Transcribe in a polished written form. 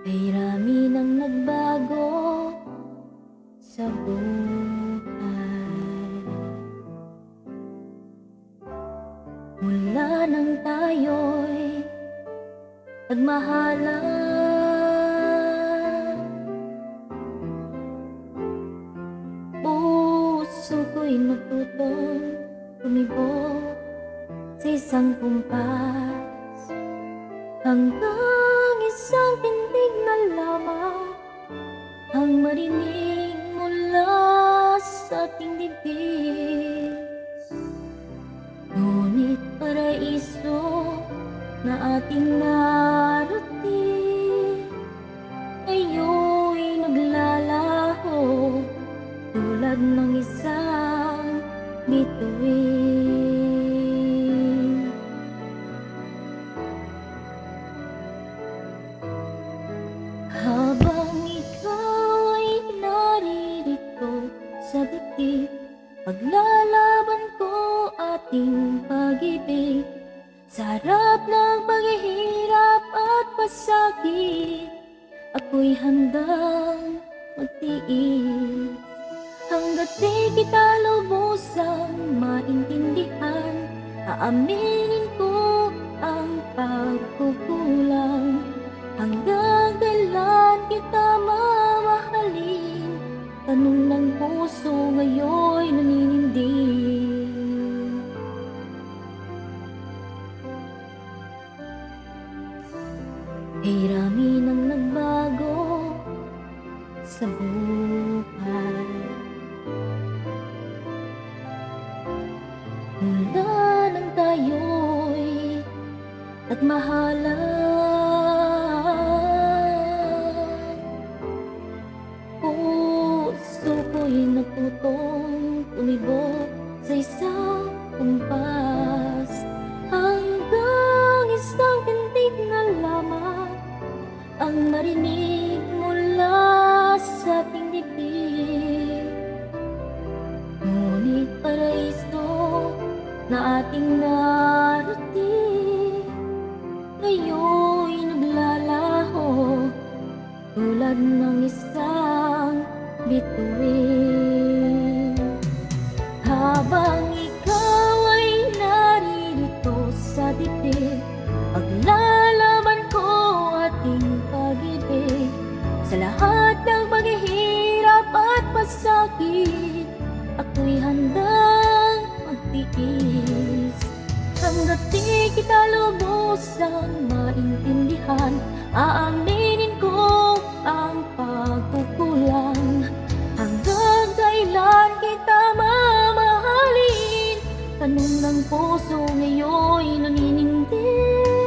Kay rami nang nagbago sa buhay. Mula nang tayo'y nagmahalan, puso ko'y natutong tumibo sa isang kumpas, hanggang isang tindig na lamang ang marinig mula sa ating dibdib. Ngunit paraiso na ating narating ngayon'y naglalaho tulad ng isang bituin. Habang ikaw ay naririto sa dibdib, paglalaban ko ating pag-ibig. Sa harap ng paghihirap at pasakit, ako'y handang magtiis. Hanggat di kita lubusang maintindihan, aaminin ko ang pagkukulang. Hanggang kailan kita mamahalin? Tanong ng puso ngayon'y naninindig. Kay rami nang nagbago sa buhay. Mula nang tayo'y nagmahalan, puso ko'y natutong tumibo sa isang kumpas, hanggang isang tindig na lamang ang marinig mula sa ating dibdib. Ngunit paraiso na ating narating ngayon'y naglalaho tulad ng isang bituin. Habang ikaw ay naririto sa dibdib, paglalaban ko ating pag-ibig. Sa lahat ng paghihirap at pasakit, ako'y handang magtiis. Hanggat di kita lubusang maintindihan, aaminin ko ang pagkukulang. Hanggang kailan kita mamahalin? Tanong ng puso ngayon'y naninindig.